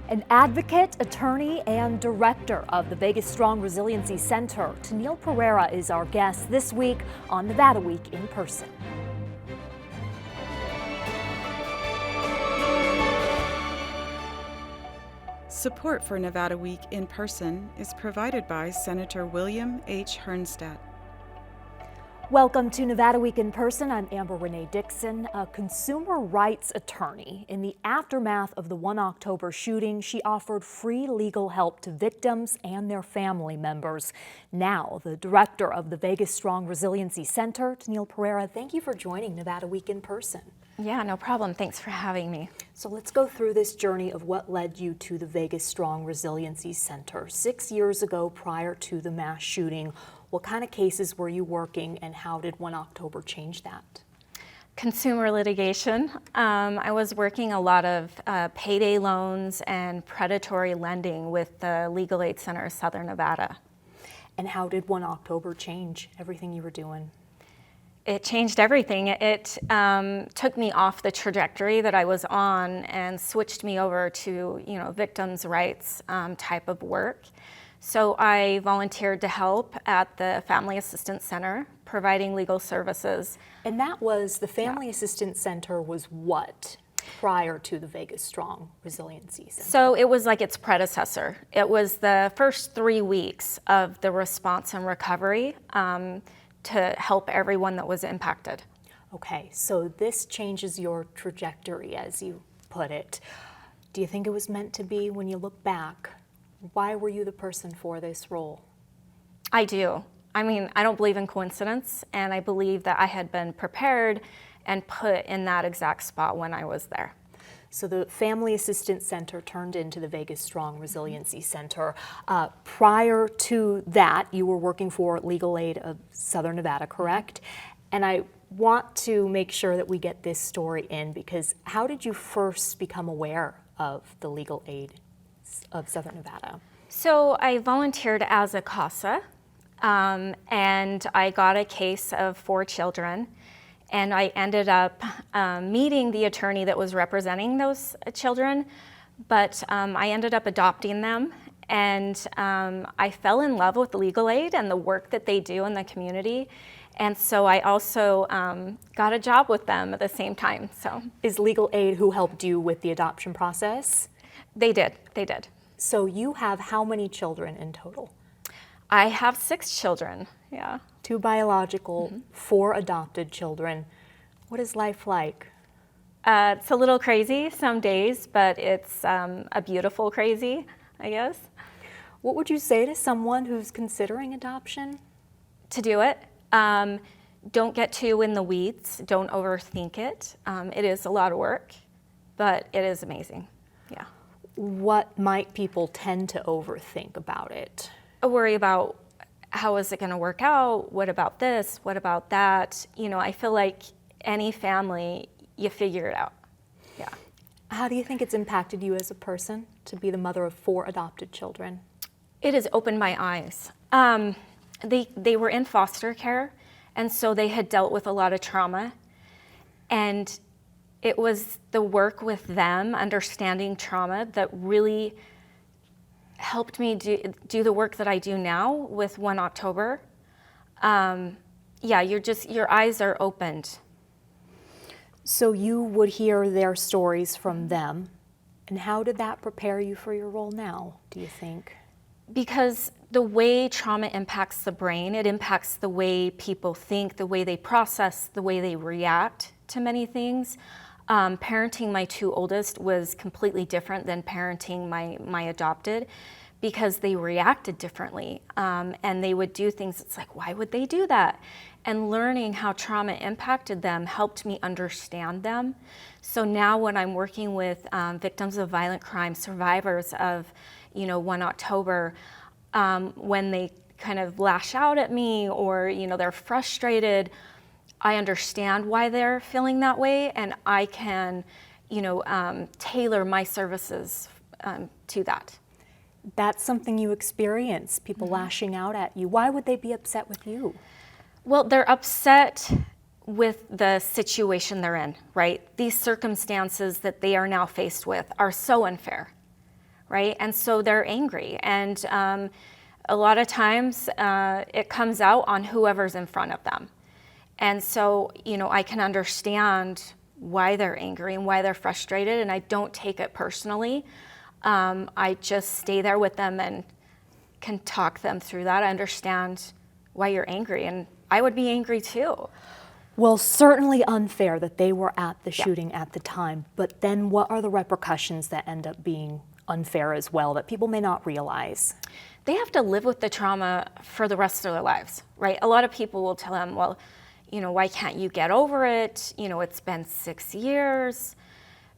An advocate, attorney, and director of the Vegas Strong Resiliency Center, Tennille Pereira is our guest this week on Nevada Week in Person. Support for Nevada Week in Person is provided by Senator William H. Hernstat. Welcome to Nevada Week in Person. I'm Amber Renee Dixon, a consumer rights attorney. In the aftermath of the 1 October shooting, she offered free legal help to victims and their family members. Now, the director of the Vegas Strong Resiliency Center, Tennille Pereira, thank you for joining Nevada Week in Person. Yeah, no problem. Thanks for having me. So let's go through this journey of what led you to the Vegas Strong Resiliency Center. 6 years ago, prior to the mass shooting, what kind of cases were you working and how did 1 October change that? Consumer litigation. I was working a lot of payday loans and predatory lending with the Legal Aid Center of Southern Nevada. And how did 1 October change everything you were doing? It changed everything. It took me off the trajectory that I was on and switched me over to, victims' rights type of work. So I volunteered to help at the Family Assistance Center, providing legal services. And that was, the Family Assistance Center was what prior to the Vegas Strong Resiliency Center? So it was like its predecessor. It was the first 3 weeks of the response and recovery to help everyone that was impacted. Okay, so this changes your trajectory, as you put it. Do you think it was meant to be when you look back? Why were you the person for this role? I do. I mean, I don't believe in coincidence, and I believe that I had been prepared and put in that exact spot when I was there. So the Family Assistance Center turned into the Vegas Strong Resiliency Center. Prior to that, you were working for Legal Aid of Southern Nevada, correct? And I want to make sure that we get this story in, because how did you first become aware of the Legal Aid of Southern Nevada? So I volunteered as a CASA, and I got a case of 4 children, and I ended up meeting the attorney that was representing those children, but I ended up adopting them, and I fell in love with Legal Aid and the work that they do in the community. And so I also got a job with them at the same time. So is Legal Aid who helped you with the adoption process? They did. So you have how many children in total? I have 6 children, yeah. 2 biological, 4 adopted children. What is life like? It's a little crazy some days, but it's a beautiful crazy, I guess. What would you say to someone who's considering adoption? To do it, don't get too in the weeds, don't overthink it. It is a lot of work, but it is amazing, yeah. What might people tend to overthink about it? I worry about how is it going to work out? What about this? What about that? I feel like any family, you figure it out. Yeah. How do you think it's impacted you as a person to be the mother of 4 adopted children? It has opened my eyes. They were in foster care, and so they had dealt with a lot of trauma. And it was the work with them, understanding trauma, that really helped me do the work that I do now with 1 October. Your eyes are opened. So you would hear their stories from them. And how did that prepare you for your role now, do you think? Because the way trauma impacts the brain, it impacts the way people think, the way they process, the way they react to many things. Parenting my 2 oldest was completely different than parenting my adopted, because they reacted differently, and they would do things, it's like, why would they do that? And learning how trauma impacted them helped me understand them. So now when I'm working with victims of violent crime, survivors of 1 October, when they kind of lash out at me or they're frustrated, I understand why they're feeling that way, and I can, tailor my services to that. That's something you experience, people lashing out at you. Why would they be upset with you? Well, they're upset with the situation they're in, right? These circumstances that they are now faced with are so unfair, right? And so they're angry. And a lot of times it comes out on whoever's in front of them. And so, I can understand why they're angry and why they're frustrated, and I don't take it personally. I just stay there with them and can talk them through that. I understand why you're angry, and I would be angry too. Well, certainly unfair that they were at the shooting at the time, but then what are the repercussions that end up being unfair as well that people may not realize? They have to live with the trauma for the rest of their lives, right? A lot of people will tell them, well, why can't you get over it? It's been 6 years,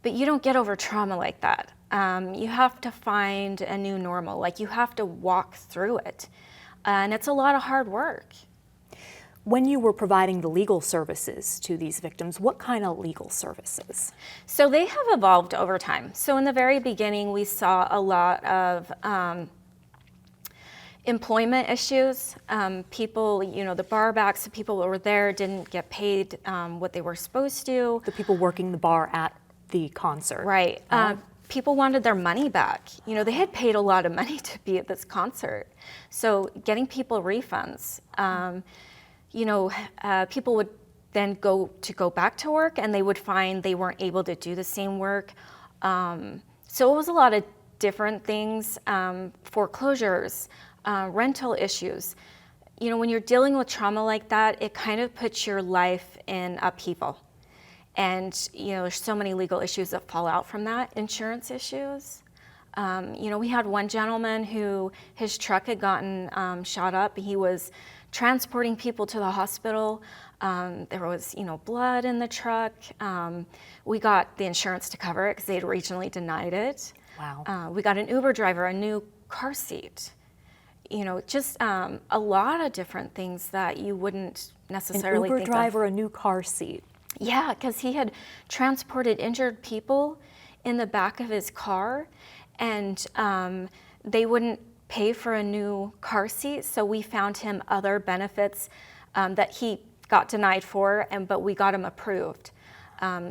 but you don't get over trauma like that. You have to find a new normal, like you have to walk through it. And it's a lot of hard work. When you were providing the legal services to these victims, what kind of legal services? So they have evolved over time. So in the very beginning, we saw a lot of employment issues. People, the bar backs, the people that were there didn't get paid what they were supposed to. The people working the bar at the concert. Right. People wanted their money back. They had paid a lot of money to be at this concert. So getting people refunds. People would then go back to work and they would find they weren't able to do the same work. So it was a lot of different things, foreclosures, rental issues. When you're dealing with trauma like that, it kind of puts your life in upheaval. And, there's so many legal issues that fall out from that, insurance issues. We had one gentleman who his truck had gotten shot up. He was transporting people to the hospital. There was, blood in the truck. We got the insurance to cover it because they had originally denied it. Wow. We got an Uber driver a new car seat. Just a lot of different things that you wouldn't necessarily An Uber think driver of. a new car seat. Yeah, because he had transported injured people in the back of his car, and they wouldn't pay for a new car seat, so we found him other benefits that he got denied for, but we got him approved.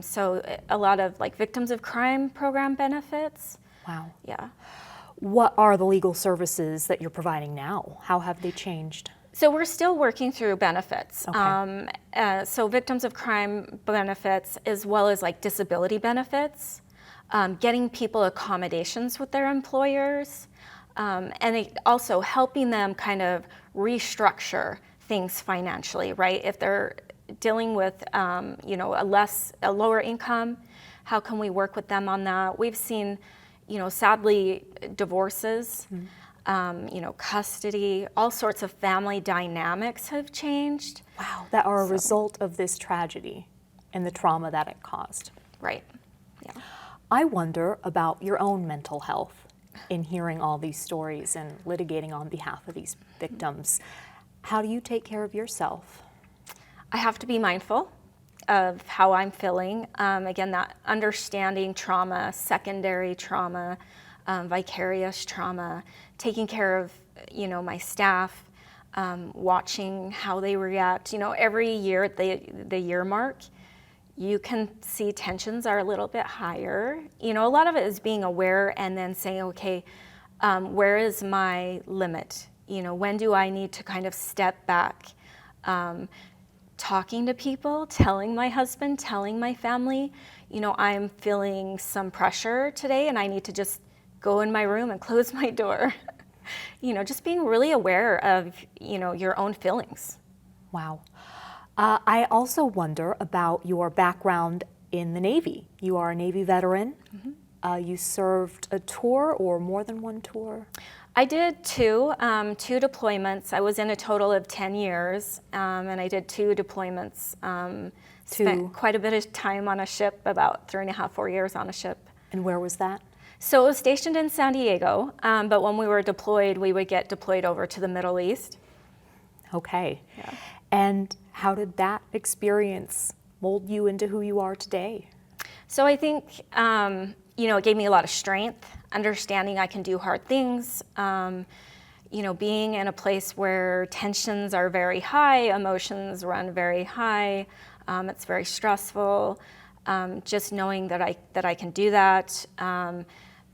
So a lot of victims of crime program benefits. Wow. Yeah. What are the legal services that you're providing now? How have they changed? So we're still working through benefits. Okay. So victims of crime benefits, as well as disability benefits, getting people accommodations with their employers, and also helping them kind of restructure things financially, right? If they're dealing with a lower income, how can we work with them on that? We've seen, sadly, divorces. Mm-hmm. Custody, all sorts of family dynamics have changed. Wow, that are a result of this tragedy and the trauma that it caused. Right, yeah. I wonder about your own mental health in hearing all these stories and litigating on behalf of these victims. How do you take care of yourself? I have to be mindful of how I'm feeling. Again, that understanding trauma, secondary trauma, vicarious trauma, taking care of, my staff, watching how they react. Every year at the year mark, you can see tensions are a little bit higher. A lot of it is being aware and then saying, okay, where is my limit? When do I need to kind of step back? Talking to people, telling my husband, telling my family, I'm feeling some pressure today and I need to just go in my room and close my door. Just being really aware of, your own feelings. Wow. I also wonder about your background in the Navy. You are a Navy veteran. Mm-hmm. You served a tour or more than one tour? I did two deployments. I was in a total of 10 years, and I did 2 deployments. Spent quite a bit of time on a ship, about 3.5, 4 years on a ship. And where was that? So it was stationed in San Diego, but when we were deployed, we would get deployed over to the Middle East. Okay. Yeah. And how did that experience mold you into who you are today? So I think, it gave me a lot of strength, understanding I can do hard things, being in a place where tensions are very high, emotions run very high, it's very stressful, just knowing that I can do that.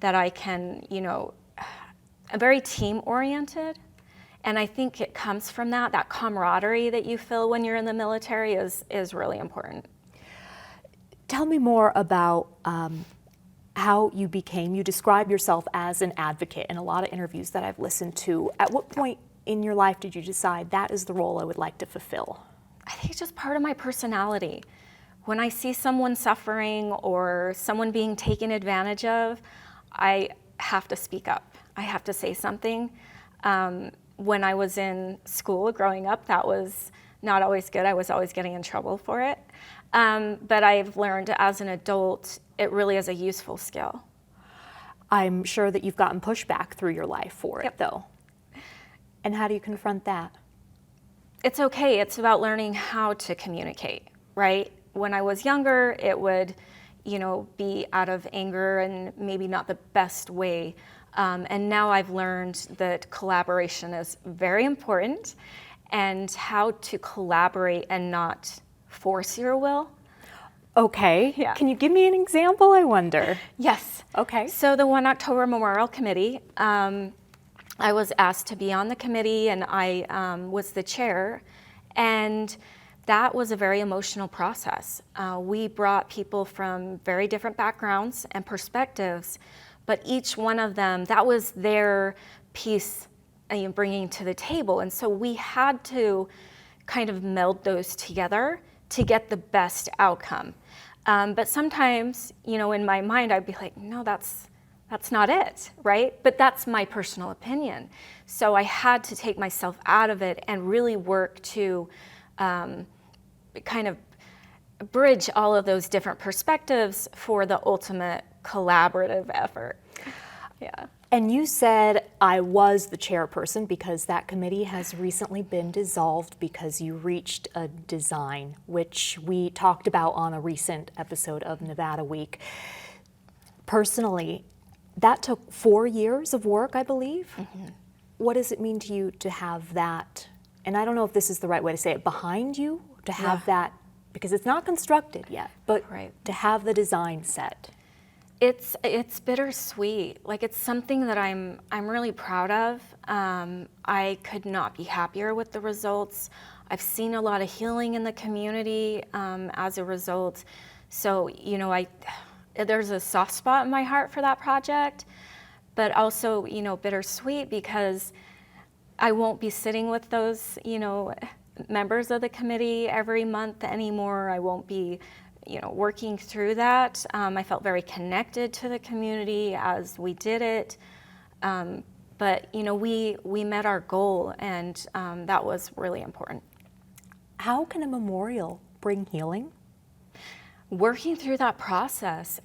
that I can, I'm very team-oriented. And I think it comes from that camaraderie that you feel when you're in the military is really important. Tell me more about how you describe yourself as an advocate in a lot of interviews that I've listened to. At what point in your life did you decide that is the role I would like to fulfill? I think it's just part of my personality. When I see someone suffering or someone being taken advantage of, I have to speak up. I have to say something. When I was in school growing up, that was not always good. I was always getting in trouble for it. But I've learned as an adult, it really is a useful skill. I'm sure that you've gotten pushback through your life for it, though. And how do you confront that? It's okay. It's about learning how to communicate, right? When I was younger, it would, be out of anger and maybe not the best way. And now I've learned that collaboration is very important and how to collaborate and not force your will. Okay. Yeah. Can you give me an example, I wonder? Yes. Okay. So the 1 October Memorial Committee, I was asked to be on the committee and I was the chair. And that was a very emotional process. We brought people from very different backgrounds and perspectives, but each one of them, that was their piece bringing to the table. And so we had to kind of meld those together to get the best outcome. But sometimes, in my mind, I'd be like, no, that's not it, right? But that's my personal opinion. So I had to take myself out of it and really work to kind of bridge all of those different perspectives for the ultimate collaborative effort. Yeah. And you said I was the chairperson because that committee has recently been dissolved because you reached a design, which we talked about on a recent episode of Nevada Week. Personally, that took 4 years of work, I believe. Mm-hmm. What does it mean to you to have that, and I don't know if this is the right way to say it, behind you, to have that, because it's not constructed yet, but to have the design set? It's bittersweet. Like, it's something that I'm really proud of. I could not be happier with the results. I've seen a lot of healing in the community as a result. So, there's a soft spot in my heart for that project, but also, bittersweet because I won't be sitting with those, members of the committee every month anymore. I won't be, working through that. I felt very connected to the community as we did it. But, we met our goal, and that was really important. How can a memorial bring healing? Working through that process.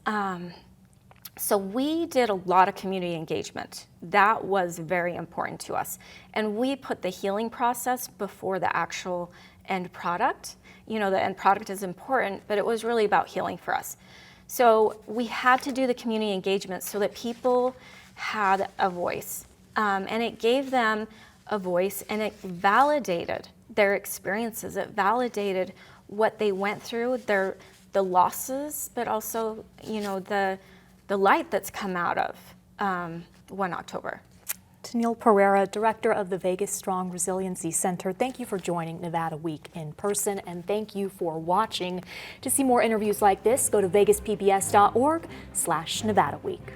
So we did a lot of community engagement. That was very important to us. And we put the healing process before the actual end product. The end product is important, but it was really about healing for us. So we had to do the community engagement so that people had a voice. And it gave them a voice, and it validated their experiences. It validated what they went through, the losses, but also, the light that's come out of 1 October. Tennille Pereira, Director of the Vegas Strong Resiliency Center, thank you for joining Nevada Week in person, and thank you for watching. To see more interviews like this, go to vegaspbs.org/Nevada Week.